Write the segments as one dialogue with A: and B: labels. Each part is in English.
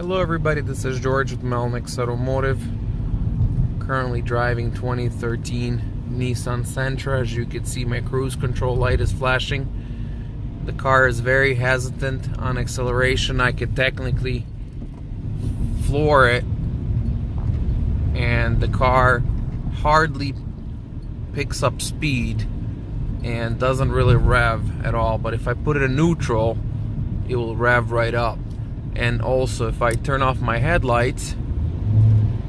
A: Hello everybody, this is George with Melnick's Automotive. Currently driving 2013 Nissan Sentra. As you can see, my cruise control light is flashing. The car is very hesitant on acceleration. I could technically floor it and the car hardly picks up speed and doesn't really rev at all, but if I put it in neutral, it will rev right up. And also, if I turn off my headlights,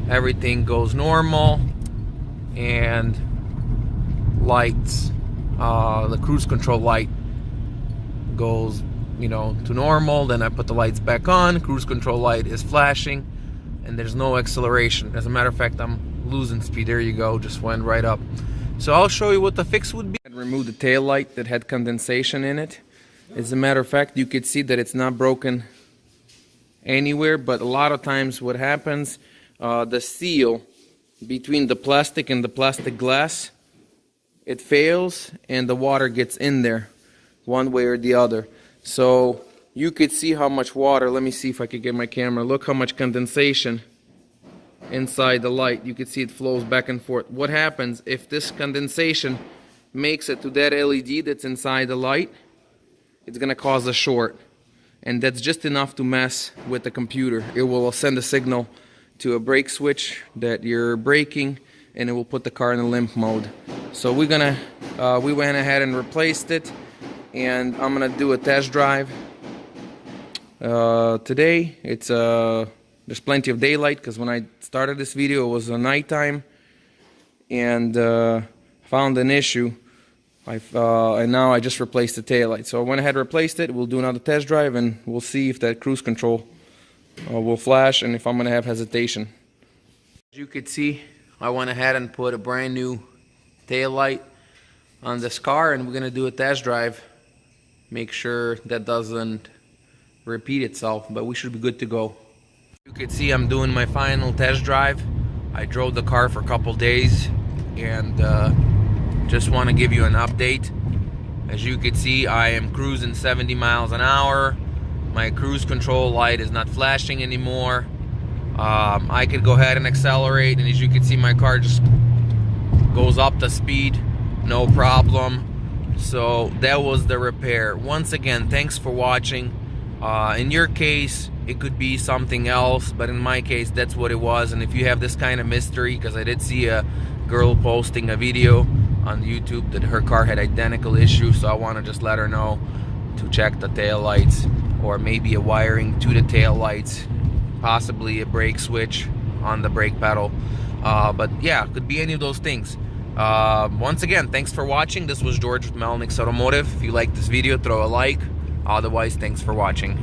A: everything goes normal and lights, the cruise control light goes, to normal. Then I put the lights back on, cruise control light is flashing, and there's no acceleration. As a matter of fact, I'm losing speed. There you go, just went right up. So I'll show you what the fix would be. I removed the tail light that had condensation in it. As a matter of fact, you could see that it's not broken anywhere, but a lot of times what happens, the seal between the plastic and the plastic glass, it fails and the water gets in there one way or the other. So you could see how much water, let me see if I could get my camera, look how much condensation inside the light. You can see it flows back and forth. What happens if this condensation makes it to that LED that's inside the light? It's gonna cause a short, and that's just enough to mess with the computer. It will send a signal to a brake switch that you're braking, and it will put the car in a limp mode. So we went ahead and replaced it, and I'm gonna do a test drive today. It's there's plenty of daylight, because when I started this video it was nighttime, and found an issue. And now I just replaced the taillight. So I went ahead and replaced it. We'll do another test drive and we'll see if that cruise control will flash and if I'm going to have hesitation. As you could see, I went ahead and put a brand new taillight on this car, and we're going to do a test drive. Make sure that doesn't repeat itself, but we should be good to go. You could see I'm doing my final test drive. I drove the car for a couple days and just want to give you an update. As you can see, I am cruising 70 miles an hour. My cruise control light is not flashing anymore. I could go ahead and accelerate, and as you can see, my car just goes up to speed, no problem. So that was the repair. Once again, thanks for watching. In your case, it could be something else, but in my case, that's what it was. And if you have this kind of mystery, because I did see a girl posting a video on YouTube that her car had identical issues, so I want to just let her know to check the tail lights, or maybe a wiring to the tail lights, possibly a brake switch on the brake pedal. But yeah, could be any of those things. Once again, thanks for watching. This was George with Melnick's Automotive. If you like this video, throw a like. Otherwise, thanks for watching.